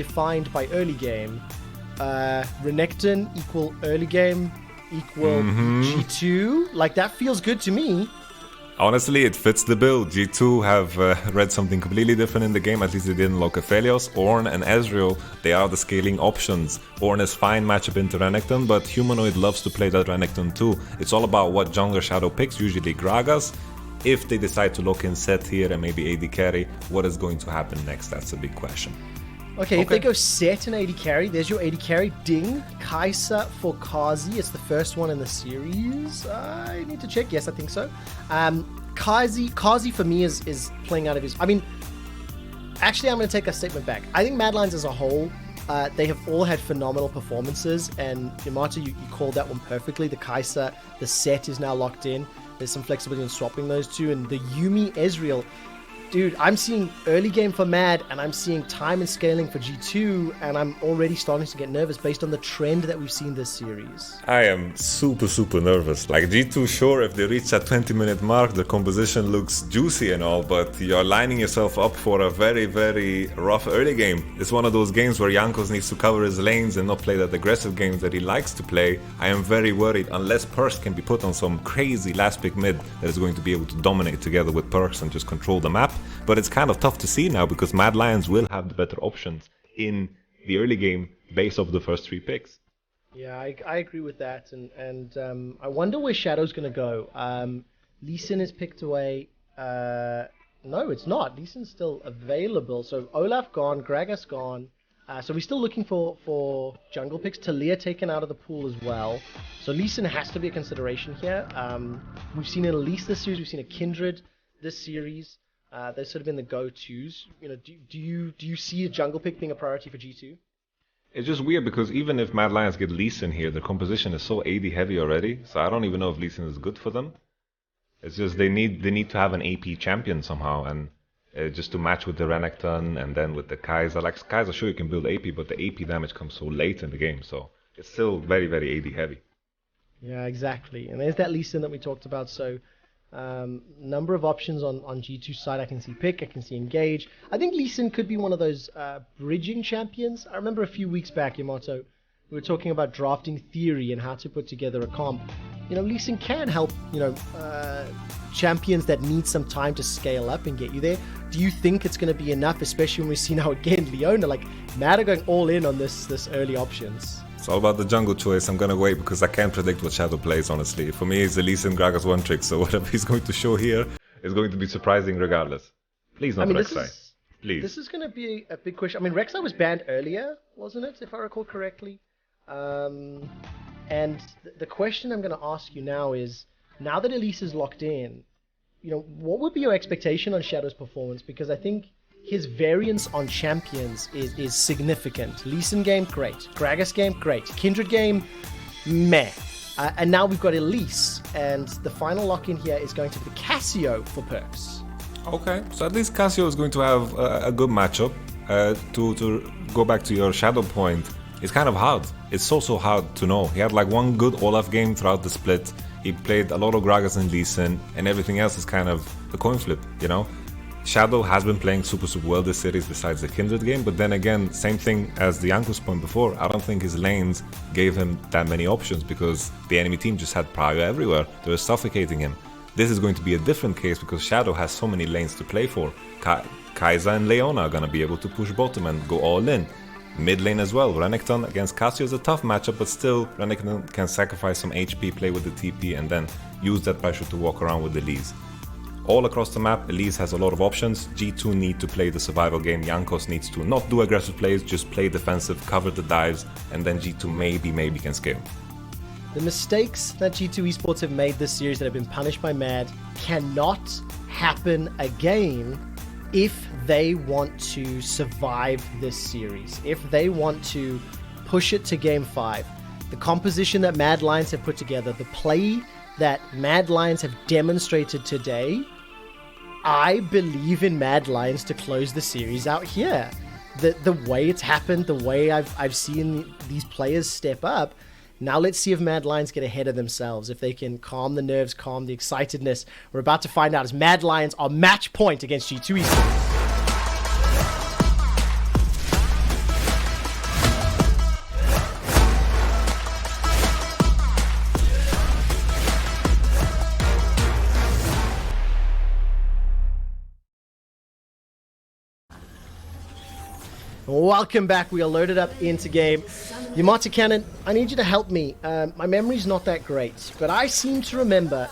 defined by early game. Renekton equal early game equal G2. Like, that feels good to me. Honestly, it fits the bill. G2 have read something completely different in the game. At least they didn't look Aphelios. Ornn and Ezreal, they are the scaling options. Ornn is fine matchup into Renekton, but Humanoid loves to play that Renekton too. It's all about what jungler Shadow picks, usually Gragas. If they decide to lock in Sett here and maybe AD carry, what is going to happen next? That's a big question. Okay, if they go Sett and AD carry, there's your AD carry. Ding. Kaisa for Carzzy. It's the first one in the series. I need to check. Yes, I think so. Carzzy for me is playing out of his... I mean, actually, I'm going to take a statement back. I think Mad Lions as a whole, they have all had phenomenal performances. And Yamato, you called that one perfectly. The Kaisa, the Sett is now locked in. There's some flexibility in swapping those two. And the Yuumi Ezreal... Dude, I'm seeing early game for Mad, and I'm seeing time and scaling for G2, and I'm already starting to get nervous based on the trend that we've seen this series. I am super nervous. Like, G2, sure, if they reach that 20-minute mark, the composition looks juicy and all, but you're lining yourself up for a very rough early game. It's one of those games where Jankos needs to cover his lanes and not play that aggressive games that he likes to play. I am very worried, unless PerkZ can be put on some crazy last pick mid that is going to be able to dominate together with PerkZ and just control the map. But it's kind of tough to see now because Mad Lions will have the better options in the early game based off the first 3 picks. Yeah, I agree with that, and I wonder where Shadow's going to go. Lee Sin is picked away. No, it's not. Lee Sin's still available. So Olaf gone, Gragas gone. So we're still looking for jungle picks. Talia taken out of the pool as well. So Lee Sin has to be a consideration here. We've seen an Elise this series. We've seen a Kindred this series. They've sort of been the go-tos. You know, do you see a jungle pick being a priority for G2? It's just weird because even if Mad Lions get Lee Sin here, their composition is so AD heavy already. So I don't even know if Lee Sin is good for them. It's just they need to have an AP champion somehow, and just to match with the Renekton and then with the Kaiser. Like, Kaiser, sure, you can build AP, but the AP damage comes so late in the game, so it's still very AD heavy. Yeah, exactly. And there's that Lee Sin that we talked about. So number of options on G2 side. I can see pick, I can see engage. I think Lee Sin could be one of those bridging champions. I remember a few weeks back, Yamato, we were talking about drafting theory and how to put together a comp. You know, Lee Sin can help, you know, champions that need some time to scale up and get you there. Do you think it's going to be enough, especially when we see now again Leona, like, Mad are going all in on this early options? It's all about the jungle choice. I'm gonna wait because I can't predict what Shadow plays, honestly. For me, it's Elise and Gragas one trick, so whatever he's going to show here is going to be surprising regardless. Please not Rek'Sai. Please. This is going to be a big question. I mean, Rek'Sai was banned earlier, wasn't it, if I recall correctly? And the question I'm going to ask you now is, now that Elise is locked in, you know, what would be your expectation on Shadow's performance? Because I think his variance on champions is significant. Lee Sin game, great. Gragas game, great. Kindred game, meh. And now we've got Elise, and the final lock-in here is going to be Cassio for PerkZ. Okay, so at least Cassio is going to have a good matchup. To go back to your Shadow point, it's kind of hard. It's so hard to know. He had like one good Olaf game throughout the split. He played a lot of Gragas and Lee Sin, and everything else is kind of a coin flip, you know? Shadow has been playing super well this series besides the Kindred game, but then again, same thing as the Jankos point before, I don't think his lanes gave him that many options because the enemy team just had Prio everywhere. They were suffocating him. This is going to be a different case because Shadow has so many lanes to play for. Kaisa and Leona are gonna be able to push bottom and go all in. Mid lane as well, Renekton against Cassio is a tough matchup, but still Renekton can sacrifice some HP, play with the TP, and then use that pressure to walk around with Elise. All across the map, Elise has a lot of options. G2 need to play the survival game. Jankos needs to not do aggressive plays, just play defensive, cover the dives, and then G2 maybe can scale. The mistakes that G2 Esports have made this series that have been punished by Mad cannot happen again if they want to survive this series. If they want to push it to Game 5. The composition that Mad Lions have put together, the play that Mad Lions have demonstrated today, I believe in Mad Lions to close the series out here. The way it's happened, the way I've seen these players step up, now let's see if Mad Lions get ahead of themselves, if they can calm the nerves, calm the excitedness. We're about to find out as Mad Lions are match point against G2 Esports. Welcome back. We are loaded up into game. YamatoCannon, I need you to help me. My memory's not that great, but I seem to remember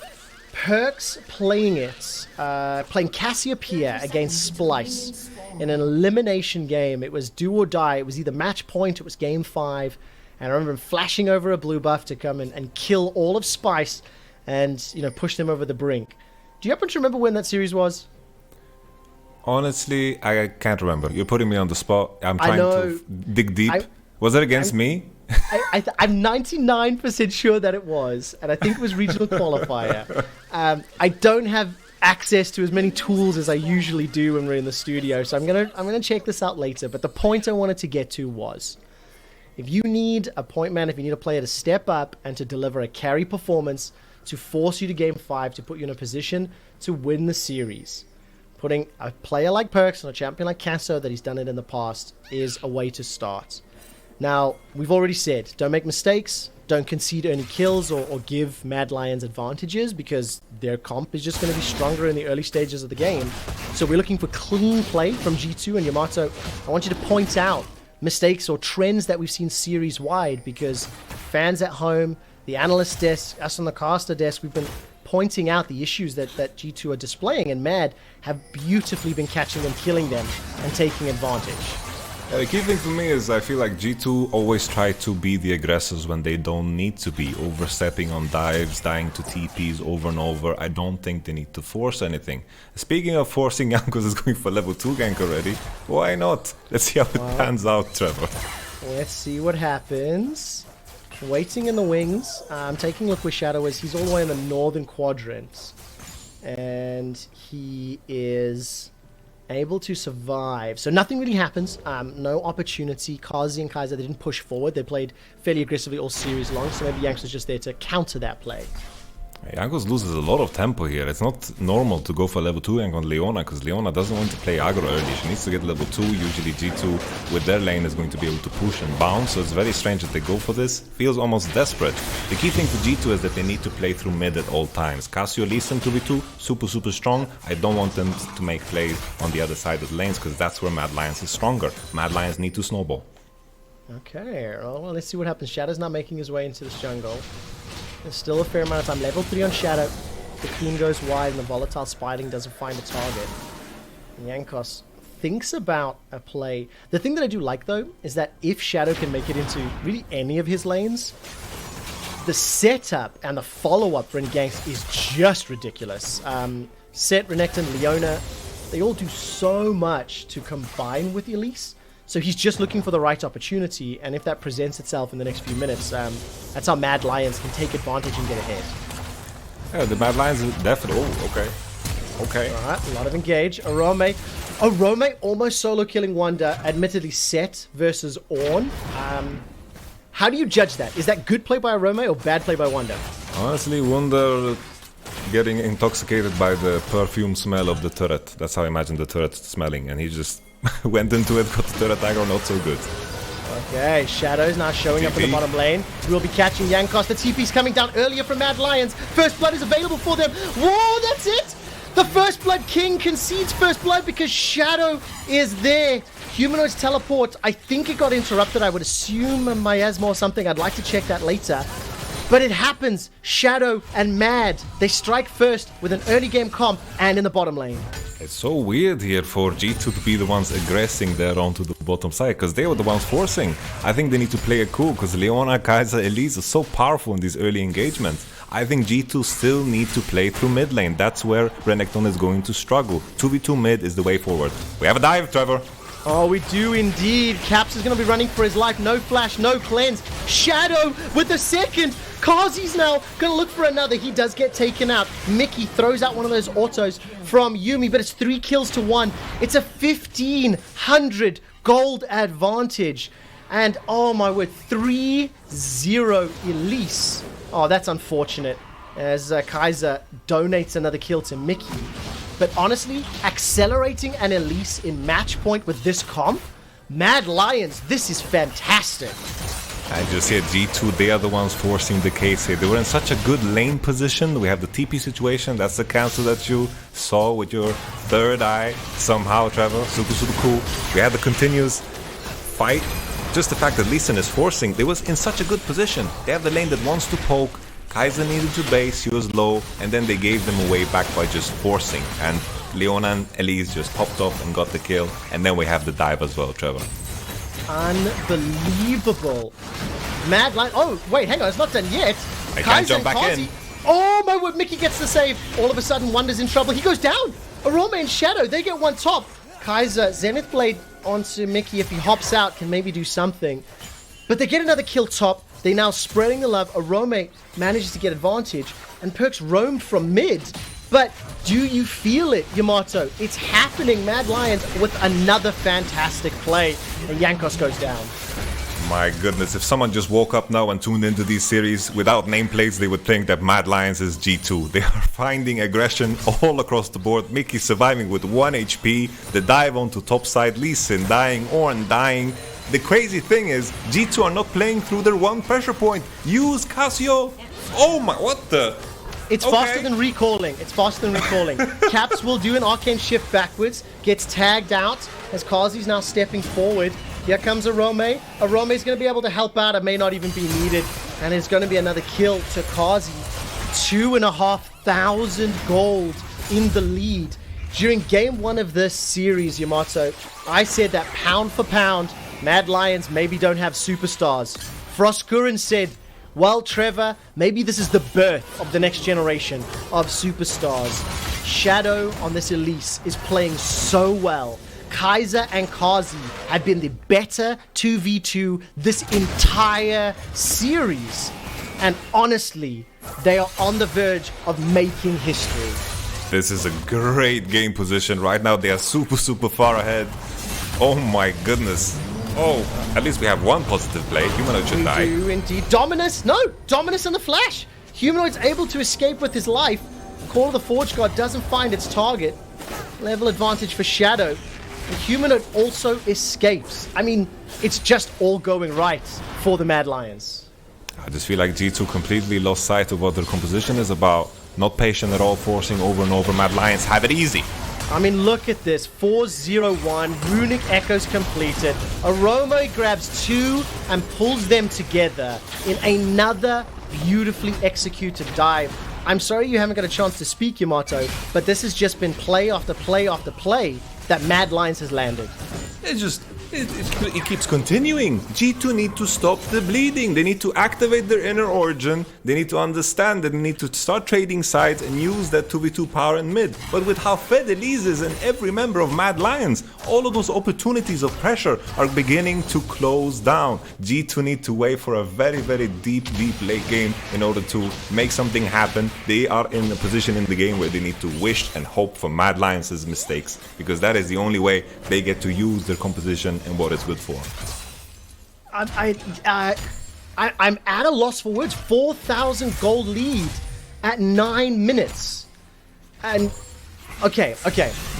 PerkZ playing Cassiopeia against Splice in an elimination game. It was do or die. It was either match point, it was game 5, and I remember him flashing over a blue buff to come in and kill all of Spice and, you know, push them over the brink. Do you happen to remember when that series was? Honestly, I can't remember. You're putting me on the spot. I'm trying to dig deep. Was it against me? I'm 99% sure that it was, and I think it was regional qualifier. I don't have access to as many tools as I usually do when we're in the studio, so I'm gonna check this out later. But the point I wanted to get to was, if you need a point man, if you need a player to step up and to deliver a carry performance to force you to game 5, to put you in a position to win the series, putting a player like PerkZ and a champion like Casso, that he's done it in the past, is a way to start. Now, we've already said, don't make mistakes, don't concede any kills or give Mad Lions advantages, because their comp is just going to be stronger in the early stages of the game. So we're looking for clean play from G2 and Yamato. I want you to point out mistakes or trends that we've seen series-wide, because fans at home, the analyst desk, us on the caster desk, we've been pointing out the issues that G2 are displaying, and Mad have beautifully been catching them, killing them, and taking advantage. The key thing for me is I feel like G2 always try to be the aggressors when they don't need to be, overstepping on dives, dying to TPs over and over. I don't think they need to force anything. Speaking of forcing, Jankos is going for level 2 gank already. Why not? Let's see how it pans out, Trevor. Let's see what happens. Waiting in the wings. I'm taking a look where Shadow is. He's all the way in the northern quadrant. And he is able to survive. So nothing really happens. No opportunity. Carzzy and Kaiser, they didn't push forward. They played fairly aggressively all series long. So maybe Jankos was just there to counter that play. Jankos loses a lot of tempo here. It's not normal to go for level 2 gank on Leona, because Leona doesn't want to play aggro early. She needs to get level 2. Usually G2 with their lane is going to be able to push and bounce, so it's very strange that they go for this. Feels almost desperate. The key thing for G2 is that they need to play through mid at all times. Cassio, Elise and 2v2, super strong. I don't want them to make plays on the other side of the lanes, because that's where Mad Lions is stronger. Mad Lions need to snowball. Okay, well, let's see what happens. Shadow's not making his way into this jungle. There's still a fair amount of time. Level 3 on Shadow. The Queen goes wide and the volatile spiting doesn't find a target. Jankos thinks about a play. The thing that I do like, though, is that if Shadow can make it into really any of his lanes, the setup and the follow-up for ganks is just ridiculous. Sett, Renekton, Leona, they all do so much to combine with Elise. So he's just looking for the right opportunity, and if that presents itself in the next few minutes, that's how Mad Lions can take advantage and get ahead. Yeah, the Mad Lions are definitely... Oh, okay. Alright, a lot of engage. Orome almost solo killing Wunder. Admittedly, Sett versus Ornn. How do you judge that? Is that good play by Orome or bad play by Wunder? Honestly, Wunder getting intoxicated by the perfume smell of the turret. That's how I imagine the turret smelling, and he just went into it, got the turret aggro, not so good. Okay, Shadow's now showing up in the bottom lane. We'll be catching Jankos. The TP's coming down earlier from Mad Lions. First blood is available for them. Whoa, that's it! The First Blood King concedes First Blood because Shadow is there. Humanoid's teleport, I think it got interrupted. I would assume a miasma or something. I'd like to check that later. But it happens. Shadow and Mad, they strike first with an early game comp and in the bottom lane. It's so weird here for G2 to be the ones aggressing there onto the bottom side, because they were the ones forcing. I think they need to play it cool, because Leona, Kaiser, Elise are so powerful in these early engagements. I think G2 still need to play through mid lane. That's where Renekton is going to struggle. 2v2 mid is the way forward. We have a dive, Trevor. Oh, we do indeed. Caps is going to be running for his life. No flash, no cleanse. Shadow with the second. Carzzy's now going to look for another. He does get taken out. Mickey throws out one of those autos from Yuumi, but it's 3 kills to 1. It's a 1,500 gold advantage. And, oh my word, 3-0 Elise. Oh, that's unfortunate, as Kaiser donates another kill to Mickey. But honestly, accelerating an Elise in match point with this comp, Mad Lions, this is fantastic. I just said G2, they are the ones forcing the case here. They were in such a good lane position. We have the TP situation. That's the cancel that you saw with your third eye somehow, Trevor. Super cool. We had the continuous fight. Just the fact that Lee Sin is forcing, they was in such a good position. They have the lane that wants to poke, Kaisa needed to base, he was low, and then they gave them away back by just forcing. And Leona and Elise just popped off and got the kill, and then we have the dive as well, Trevor. Unbelievable. Mad Lion. Oh, wait, hang on, it's not done yet. I can't jump back in. Oh my word, Mykix gets the save. All of a sudden, Wunder's in trouble. He goes down. Orome and Shadow, they get one top. Kaiser, Zenith Blade onto Mickey. If he hops out, can maybe do something. But they get another kill top. They're now spreading the love. Orome manages to get advantage. And PerkZ roam from mid. But do you feel it, Yamato? It's happening. Mad Lions with another fantastic play. And Jankos goes down. My goodness, if someone just woke up now and tuned into these series without nameplates, they would think that Mad Lions is G2. They are finding aggression all across the board. Mickey surviving with 1 HP, the dive onto top side, Lee Sin dying, Ornn dying. The crazy thing is, G2 are not playing through their one pressure point. Use Cassio. Oh my, what the? It's faster than recalling. It's faster than recalling. Caps will do an arcane shift backwards, gets tagged out as Carzzy's now stepping forward. Here comes Orome. Arome's going to be able to help out. It may not even be needed. And it's going to be another kill to Carzzy. 2,500 gold in the lead. During game 1 of this series, Yamato, I said that pound for pound, Mad Lions maybe don't have superstars. Frostkurin said, well, Trevor, maybe this is the birth of the next generation of superstars. Shadow on this Elise is playing so well. Kaiser and Carzzy have been the better 2v2 this entire series. And honestly, they are on the verge of making history. This is a great game position. Right now, they are super far ahead. Oh my goodness. Oh, at least we have one positive play. Humanoid should die. We do indeed. Dominus? No! Dominus in the flash! Humanoid's able to escape with his life. Call of the Forge God doesn't find its target. Level advantage for Shadow. And Humanoid also escapes. I mean, it's just all going right for the Mad Lions. I just feel like G2 completely lost sight of what their composition is about. Not patient at all, forcing over and over. Mad Lions have it easy. I mean, look at this. 4-0-1. Runic Echoes completed. Orome grabs 2 and pulls them together in another beautifully executed dive. I'm sorry you haven't got a chance to speak, Yamato, but this has just been play after play after play that Mad Lions has landed. It keeps continuing. G2 need to stop the bleeding. They need to activate their inner origin. They need to understand that they need to start trading sides and use that 2v2 power in mid. But with how fed Elise is and every member of Mad Lions, all of those opportunities of pressure are beginning to close down. G2 need to wait for a very deep late game in order to make something happen. They are in a position in the game where they need to wish and hope for Mad Lions' mistakes, because that is the only way they get to use their composition and what it's good for. I'm at a loss for words. 4,000 gold lead at 9 minutes. And okay.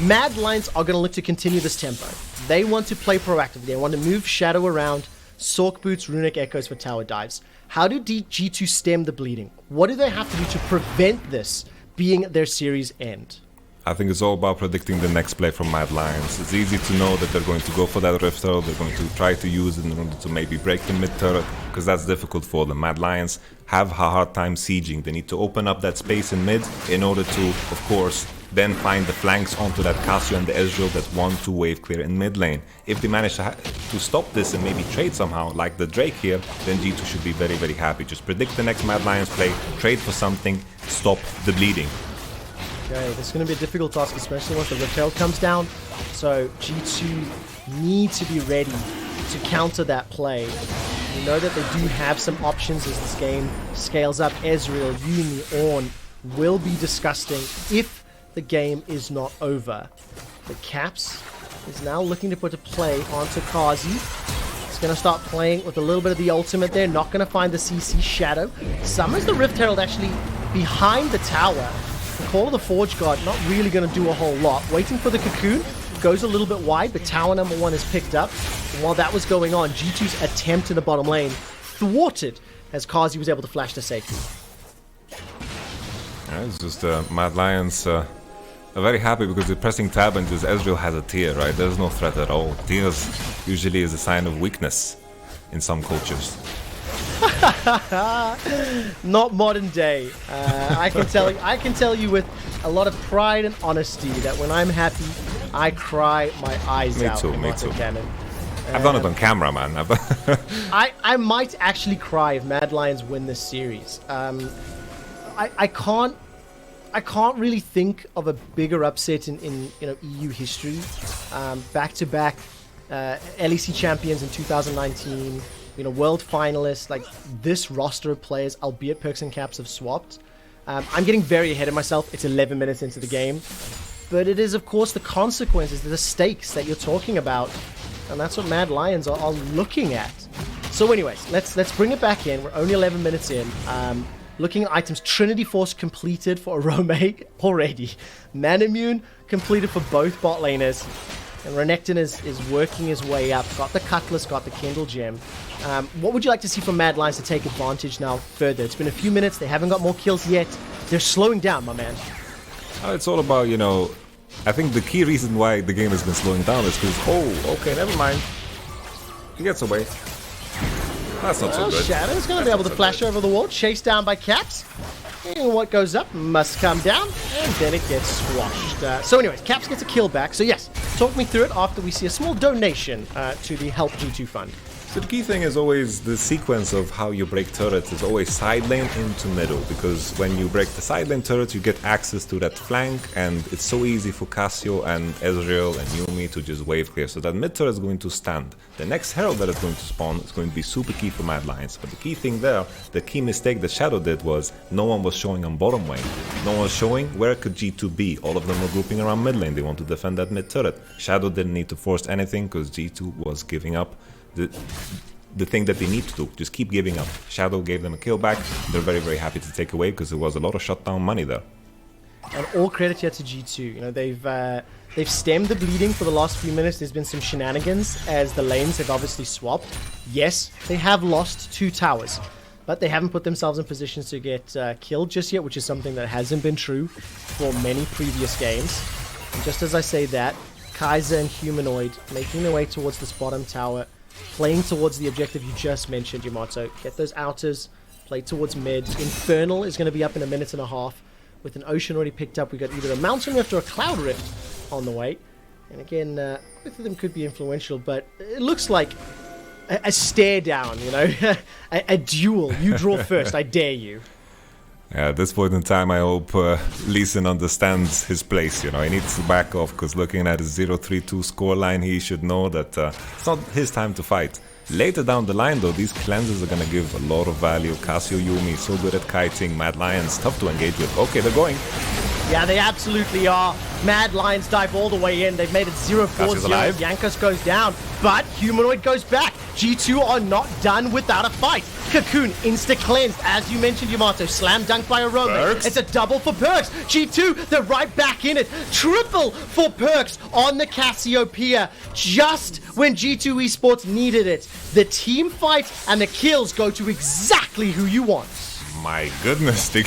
Mad Lions are going to look to continue this tempo. They want to play proactively. They want to move Shadow around, Sork Boots, Runic Echoes for tower dives. How do G2 stem the bleeding? What do they have to do to prevent this being their series end? I think it's all about predicting the next play from Mad Lions. It's easy to know that they're going to go for that Rift Turret, they're going to try to use it in order to maybe break the mid turret, because that's difficult for them. Mad Lions have a hard time sieging. They need to open up that space in mid in order to, of course, then find the flanks onto that Cassio and the Ezreal that want to wave clear in mid lane. If they manage to stop this and maybe trade somehow, like the Drake here, then G2 should be very happy. Just predict the next Mad Lions play, trade for something, stop the bleeding. Okay, this is going to be a difficult task, especially once the Rift Herald comes down. So G2 need to be ready to counter that play. We know that they do have some options as this game scales up. Ezreal, Yuumi, Ornn will be disgusting if the game is not over. But Caps is now looking to put a play onto Carzzy. He's going to start playing with a little bit of the ultimate there. Not going to find the CC Shadow. Summons the Rift Herald actually behind the tower. The Call of the Forge God not really going to do a whole lot. Waiting for the Cocoon. Goes a little bit wide, but tower number 1 is picked up. And while that was going on, G2's attempt in the bottom lane thwarted as Carzzy was able to flash to safety. Yeah, it's just Mad Lions I'm very happy because you're pressing tab and just Ezreal has a tier, right? There's no threat at all. Tiers usually is a sign of weakness in some cultures. Not modern day. I can tell you with a lot of pride and honesty that when I'm happy, I cry my eyes out. Me too. Cannon. I've done it on camera, man. I might actually cry if Mad Lions win this series. I can't really think of a bigger upset in EU history. Back-to-back LEC champions in 2019. World finalists. Like, this roster of players, albeit PerkZ and Caps, have swapped. I'm getting very ahead of myself. It's 11 minutes into the game. But it is, of course, the consequences, the stakes that you're talking about. And that's what Mad Lions are looking at. So anyways, let's bring it back in. We're only 11 minutes in. Looking at items, Trinity Force completed for Orome already. Manamune completed for both bot laners. And Renekton is working his way up. Got the Cutlass, got the Kindle Gem. What would you like to see from Mad Lions to take advantage now further? It's been a few minutes. They haven't got more kills yet. They're slowing down, my man. It's all about, I think the key reason why the game has been slowing down is because, okay, never mind. He gets away. That's not so good. Shadow's going to be able to flash over the wall, chased down by Caps. And what goes up must come down, and then it gets squashed. So anyways, Caps gets a kill back. So yes, talk me through it after we see a small donation to the Help G2 Fund. So the key thing is always the sequence of how you break turrets is always side lane into middle, because when you break the side lane turrets you get access to that flank, and it's so easy for Cassio and Ezreal and Yuumi to just wave clear, so that mid turret is going to stand. The next herald that is going to spawn is going to be super key for Mad Lions, but the key thing there, the key mistake that Shadow did was no one was showing on bottom lane. No one was showing where could G2 be. All of them were grouping around mid lane. They want to defend that mid turret. Shadow didn't need to force anything because G2 was giving up the thing that they need to do. Just keep giving up. Shadow gave them a kill back. They're very, very happy to take away because there was a lot of shutdown money there. And all credit here to G2. They've stemmed the bleeding for the last few minutes. There's been some shenanigans as the lanes have obviously swapped. Yes, they have lost 2 towers, but they haven't put themselves in positions to get killed just yet, which is something that hasn't been true for many previous games. And just as I say that, Kaiser and Humanoid making their way towards this bottom tower, playing towards the objective you just mentioned, Yamato. Get those outers, play towards mid. Infernal is going to be up in a minute and a half. With an Ocean already picked up, we got either a Mountain Rift or a Cloud Rift on the way. And again, both of them could be influential, but it looks like a stare down, a duel. You draw first, I dare you. Yeah, at this point in time, I hope Elise understands his place. He needs to back off, because looking at his 0-3-2 scoreline, he should know that it's not his time to fight. Later down the line, though, these cleanses are going to give a lot of value. Cassio, Yuumi, so good at kiting. Mad Lions, tough to engage with. Okay, they're going. Yeah, they absolutely are. Mad Lions dive all the way in. They've made it 0-4-0. Jankos goes down, but Humanoid goes back. G2 are not done without a fight. Cocoon insta-cleansed, as you mentioned, Yamato. Slam dunk by Orome. It's a double for PerkZ. G2, they're right back in it. Triple for PerkZ on the Cassiopeia. Just when G2 Esports needed it. The team fight and the kills go to exactly who you want. My goodness, they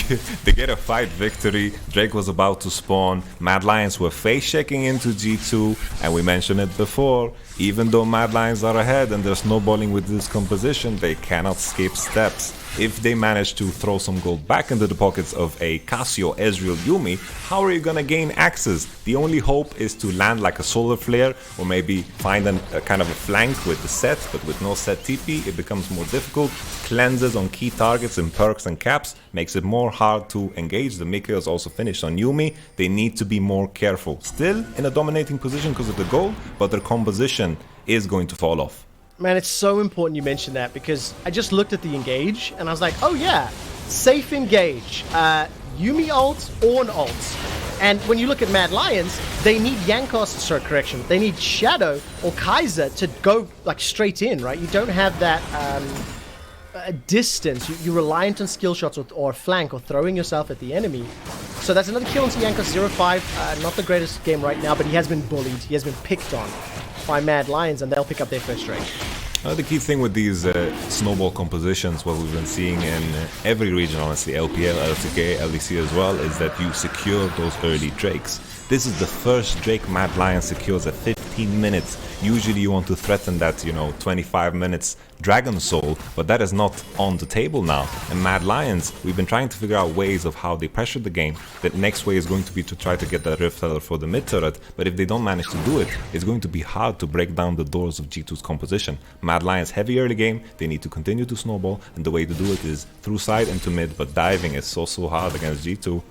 get a fight victory. Drake was about to spawn. Mad Lions were face checking into G2, and we mentioned it before. Even though Mad Lions are ahead and they're snowballing with this composition, they cannot skip steps. If they manage to throw some gold back into the pockets of a Cassio, Ezreal, Yuumi, how are you gonna gain access? The only hope is to land like a solar flare, or maybe find a kind of a flank with the Sett, but with no Sett TP, it becomes more difficult. Cleanses on key targets in PerkZ and Caps makes it more hard to engage. The Mykix is also finished on Yuumi. They need to be more careful. Still in a dominating position because of the gold, but their composition is going to fall off. Man, it's so important you mentioned that, because I just looked at the engage and I was like, oh yeah, safe engage. Yuumi ult, Ornn ult. And when you look at Mad Lions, they need Jankos, they need Shadow or Kaiser to go like straight in, right? You don't have that distance. You're reliant on skill shots or flank or throwing yourself at the enemy. So that's another kill into Jankos, 0-5. Not the greatest game right now, but he has been bullied. He has been picked on by Mad Lions, and they'll pick up their first trade. The key thing with these snowball compositions, what we've been seeing in every region, honestly, LPL, LCK, LEC as well, is that you secure those early Drakes. This is the first Drake Mad Lion secures at 15 minutes. Usually you want to threaten that, 25 minutes Dragon Soul, but that is not on the table now. And Mad Lions, we've been trying to figure out ways of how they pressure the game. The next way is going to be to try to get the Rift Feather for the mid turret, but if they don't manage to do it, it's going to be hard to break down the doors of G2's composition. Mad Lions heavy early game, they need to continue to snowball, and the way to do it is through side into mid, but diving is so hard against G2.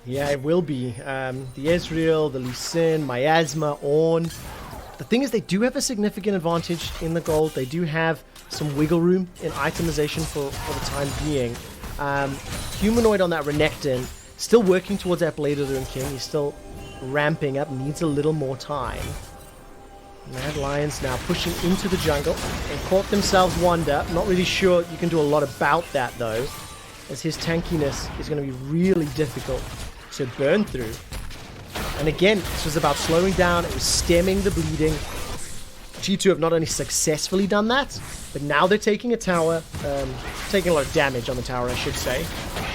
Yeah, it will be. The Ezreal, the Elise, Miasma, Ornn. The thing is, they do have a significant advantage in the gold. They do have some wiggle room in itemization for the time being. Humanoid on that Renekton, still working towards that Blade of the Rune King. He's still ramping up, needs a little more time. Mad Lions now pushing into the jungle and caught themselves Wunder. Not really sure you can do a lot about that though, as his tankiness is going to be really difficult to burn through. And again, this was about slowing down, it was stemming the bleeding. G2 have not only successfully done that, but now they're taking a tower, taking a lot of damage on the tower, I should say,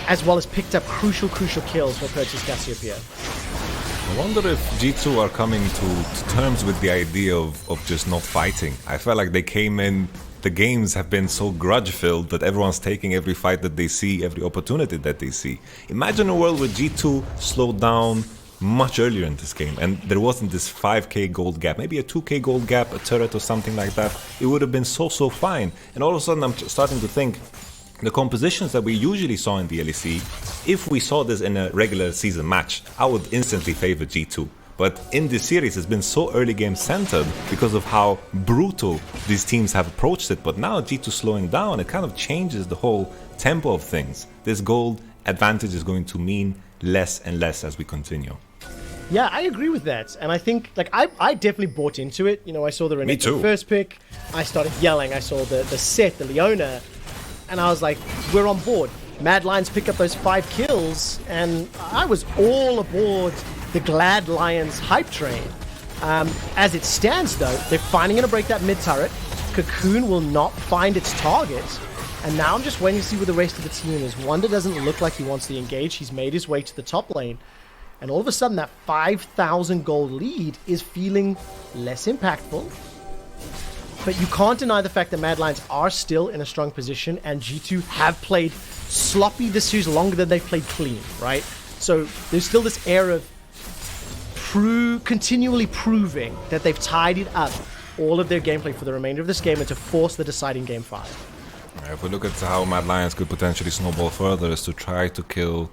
as well as picked up crucial kills for PerkZ Cassiopeia. I wonder if G2 are coming to terms with the idea of just not fighting. I felt like they came in, the games have been so grudge-filled that everyone's taking every fight that they see, every opportunity that they see. Imagine a world where G2 slowed down much earlier in this game and there wasn't this 5k gold gap, maybe a 2k gold gap, a turret or something like that. It would have been so fine. And all of a sudden I'm starting to think the compositions that we usually saw in the LEC, if we saw this in a regular season match, I would instantly favor G2. But in this series it's been so early game centered because of how brutal these teams have approached it. But now G2 slowing down, it kind of changes the whole tempo of things. This gold advantage is going to mean less and less as we continue. Yeah, I agree with that. And I think, like, I definitely bought into it. I saw the Renekton first pick. I started yelling. I saw the Sett, the Leona. And I was like, we're on board. Mad Lions pick up those 5 kills. And I was all aboard the Glad Lions hype train. As it stands, though, they're finally going to break that mid turret. Cocoon will not find its target. And now I'm just waiting to see where the rest of the team is. Wunder doesn't look like he wants to engage. He's made his way to the top lane. And all of a sudden, that 5,000 gold lead is feeling less impactful. But you can't deny the fact that Mad Lions are still in a strong position, and G2 have played sloppy this series longer than they've played clean, right? So there's still this air of continually proving that they've tidied up all of their gameplay for the remainder of this game and to force the deciding game 5. If we look at how Mad Lions could potentially snowball further is to try to kill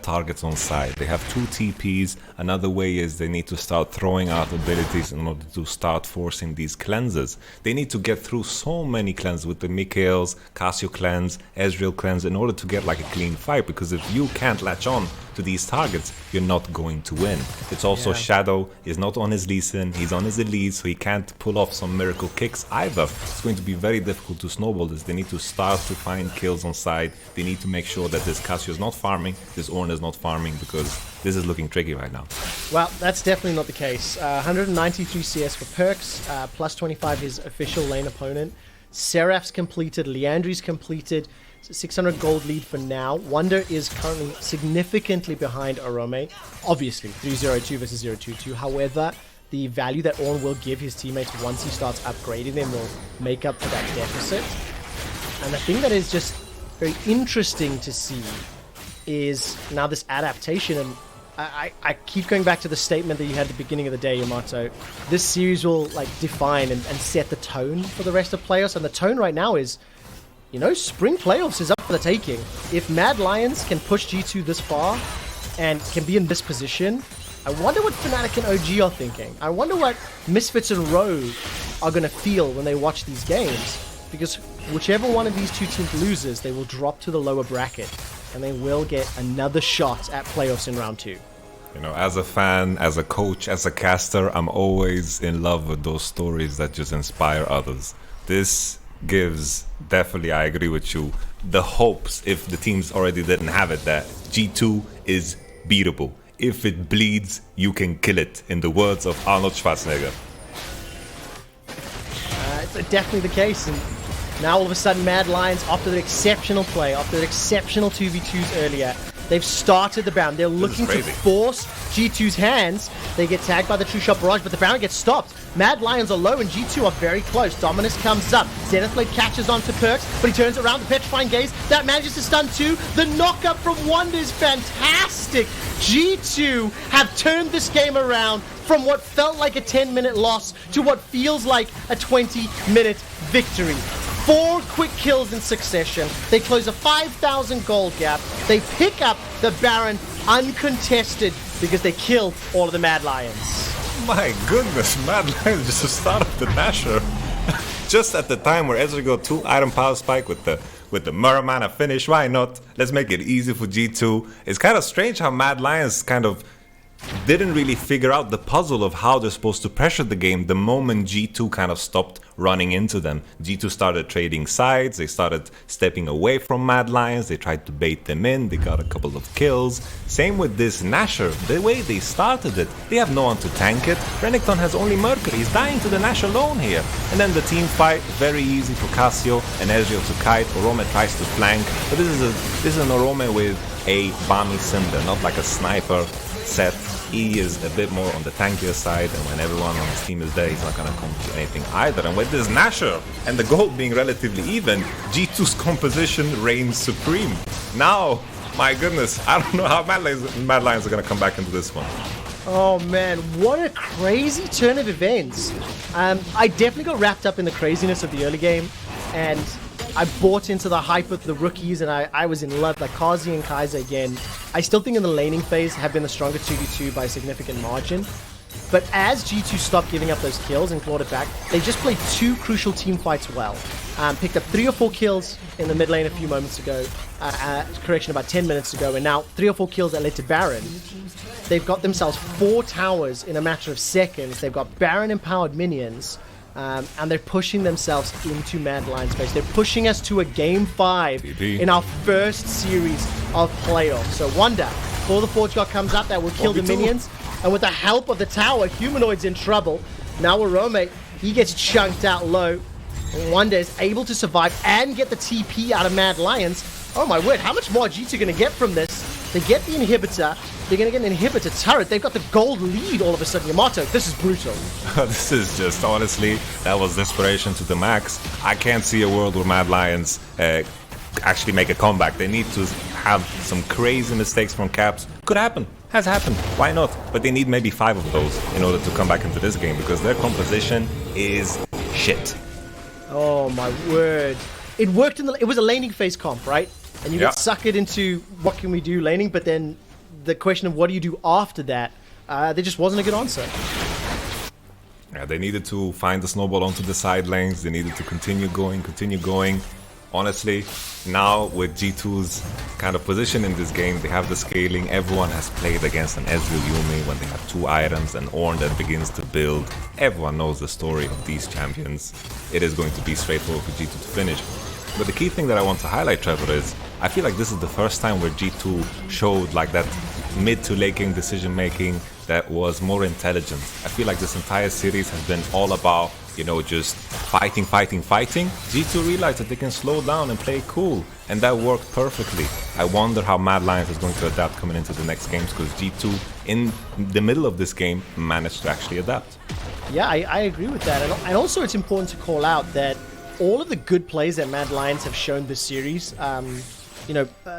targets on side. They have 2 TPs. Another way is they need to start throwing out abilities in order to start forcing these cleanses. They need to get through so many cleanses with the Mykix, Cassio cleanse, Ezreal cleanse in order to get like a clean fight, because if you can't latch on to these targets, you're not going to win. It's also Shadow is not on his Lee Sin, he's on his Elise, so he can't pull off some miracle kicks either. It's going to be very difficult to snowball this. They need to start to find kills on side. They need to make sure that this Cassio is not farming, this Ornn is not farming, because this is looking tricky right now. Well, that's definitely not the case. 193 CS for PerkZ, plus 25 his official lane opponent. Seraph's completed, Liandry's completed. It's a 600 gold lead for now. Wunder is currently significantly behind Orome. Obviously, 3-0-2 versus 0-2-2. However, the value that Ornn will give his teammates once he starts upgrading them will make up for that deficit. And the thing that is just very interesting to see is now this adaptation, and I keep going back to the statement that you had at the beginning of the day, Yamato. This series will define and set the tone for the rest of playoffs, and the tone right now is, spring playoffs is up for the taking. If Mad Lions can push G2 this far and can be in this position, I wonder what Fnatic and OG are thinking. I wonder what Misfits and Rogue are going to feel when they watch these games, because whichever one of these two teams loses, they will drop to the lower bracket, and they will get another shot at playoffs in round 2. As a fan, as a coach, as a caster, I'm always in love with those stories that just inspire others. This gives, definitely, I agree with you, the hopes, if the teams already didn't have it, that G2 is beatable. If it bleeds, you can kill it, in the words of Arnold Schwarzenegger. It's definitely the case, and now all of a sudden Mad Lions, after their exceptional play, after their exceptional 2v2s earlier, They've started the Baron. They're looking to force G2's hands. They get tagged by the True Shot Barrage, but the Baron gets stopped. Mad Lions are low, and G2 are very close. Dominus comes up. Zenith Blade catches onto PerkZ, but he turns around the Petrifying Gaze. That manages to stun too. The knockup from Wunder is fantastic. G2 have turned this game around from what felt like a 10-minute loss to what feels like a 20-minute victory. 4 quick kills in succession. They close a 5,000 gold gap. They pick up the Baron uncontested because they killed all of the Mad Lions. My goodness, Mad Lions just started the Nasher. Just at the time where Ezreal got 2 item power spike with the Muramana finish. Why not? Let's make it easy for G2. It's kind of strange how Mad Lions kind of didn't really figure out the puzzle of how they're supposed to pressure the game the moment G2 kind of stopped running into them. G2 started trading sides, they started stepping away from Mad Lions, they tried to bait them in, they got a couple of kills. Same with this Nasher, the way they started it, they have no one to tank it. Renekton has only Mercury, he's dying to the Nash alone here. And then the team fight, very easy for Cassio and Ezreal to kite. Orome tries to flank, but this is an Orome with a Bami Cinder, not like a sniper. Sett, he is a bit more on the tankier side, and when everyone on his team is there, he's not going to accomplish anything either. And with this Nasher and the gold being relatively even, G2's composition reigns supreme. Now, my goodness, I don't know how Mad Lions are going to come back into this one. Oh man, what a crazy turn of events. I definitely got wrapped up in the craziness of the early game, and I bought into the hype of the rookies, and I was in love. Like Carzzy and Kaiser again. I still think in the laning phase have been the stronger 2v2 by a significant margin. But as G2 stopped giving up those kills and clawed it back, they just played 2 crucial team fights well. Picked up 3 or 4 kills in the mid lane a few moments ago. Correction, about 10 minutes ago. And now 3 or 4 kills that led to Baron. They've got themselves 4 towers in a matter of seconds. They've got Baron-empowered minions. And they're pushing themselves into Mad Lions space. They're pushing us to a Game 5 in our first series of playoffs. So Wunder, before the Forge God comes up, that will kill the minions. And with the help of the tower, Humanoid's in trouble. Now Orome, he gets chunked out low. Wunder is able to survive and get the TP out of Mad Lions. Oh my word, how much more are G2 going to get from this? They get the inhibitor. They're going to get an inhibitor turret. They've got the gold lead all of a sudden. Yamato, this is brutal. This is just, honestly, that was desperation to the max. I can't see a world where Mad Lions actually make a comeback. They need to have some crazy mistakes from Caps. Could happen. Has happened. Why not? But they need maybe 5 of those in order to come back into this game because their composition is shit. Oh my word. It worked it was a laning phase comp, right? And you get suckered into what can we do laning, but then the question of what do you do after that, there just wasn't a good answer. Yeah, they needed to find the snowball onto the side lanes. They needed to continue going. Honestly, now with G2's kind of position in this game, they have the scaling. Everyone has played against an Ezreal Yuumi when they have 2 items and Ornn that begins to build. Everyone knows the story of these champions. It is going to be straightforward for G2 to finish. But the key thing that I want to highlight, Trevor, is I feel like this is the first time where G2 showed like that mid to late game decision making that was more intelligent. I feel like this entire series has been all about, you know, just fighting. G2 realized that they can slow down and play cool, and that worked perfectly. I wonder how Mad Lions is going to adapt coming into the next games, because G2 in the middle of this game managed to actually adapt. Yeah, I agree with that. And also it's important to call out that all of the good plays that Mad Lions have shown this series,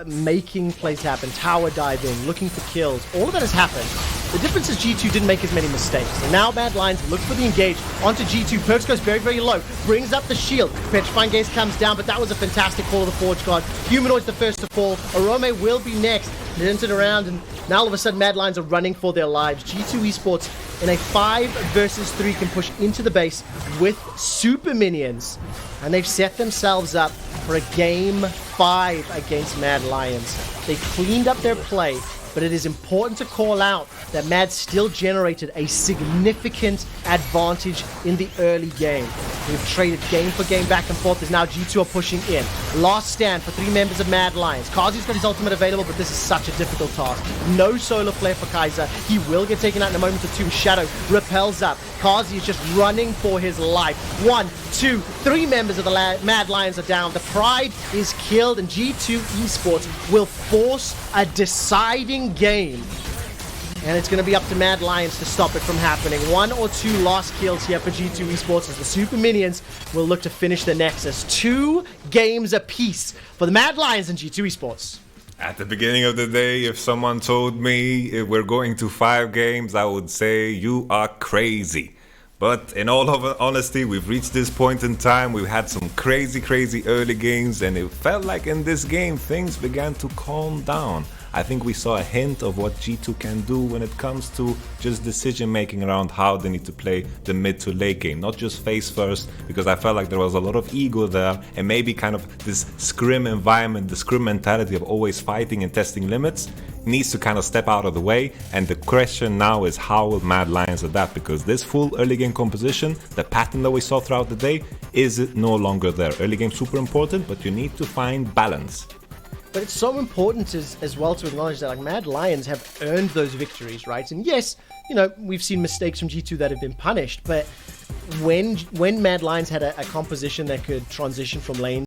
making plays happen, tower diving, looking for kills, all of that has happened. The difference is G2 didn't make as many mistakes. And now Mad Lions look for the engage onto G2. PerkZ goes very, very low, brings up the shield. Petrifying Gaze comes down, but that was a fantastic call of the Forge God. Humanoid's the first to fall. Orome will be next. Turns it around, and now all of a sudden Mad Lions are running for their lives. G2 Esports in a 5 versus 3 can push into the base with super minions. And they've set themselves up for a Game 5 against Mad Lions. They cleaned up their play, but it is important to call out that Mad still generated a significant advantage in the early game. We've traded game for game back and forth as now G2 are pushing in. Last stand for 3 members of Mad Lions. Carzzy's got his ultimate available, but this is such a difficult task. No solar flare for Kaiser. He will get taken out in a moment or two. Shadow repels up. Carzzy is just running for his life. 1, 2, 3 members of the Mad Lions are down. The Pride is killed, and G2 Esports will force a deciding game. And it's going to be up to Mad Lions to stop it from happening. 1 or 2 lost kills here for G2 Esports as the Super Minions will look to finish the Nexus. 2 games apiece for the Mad Lions and G2 Esports. At the beginning of the day, if someone told me we're going to 5 games, I would say you are crazy. But in all of honesty, we've reached this point in time. We've had some crazy early games, and it felt like in this game things began to calm down. I think we saw a hint of what G2 can do when it comes to just decision making around how they need to play the mid to late game, not just face first, because I felt like there was a lot of ego there, and maybe kind of this scrim environment, the scrim mentality of always fighting and testing limits needs to kind of step out of the way. And the question now is, how will Mad Lions adapt? Because this full early game composition, the pattern that we saw throughout the day, is it no longer there. Early game super important, but you need to find balance. But it's so important as well to acknowledge that like Mad Lions have earned those victories, right? And yes, you know, we've seen mistakes from G2 that have been punished, but when Mad Lions had a composition that could transition from lane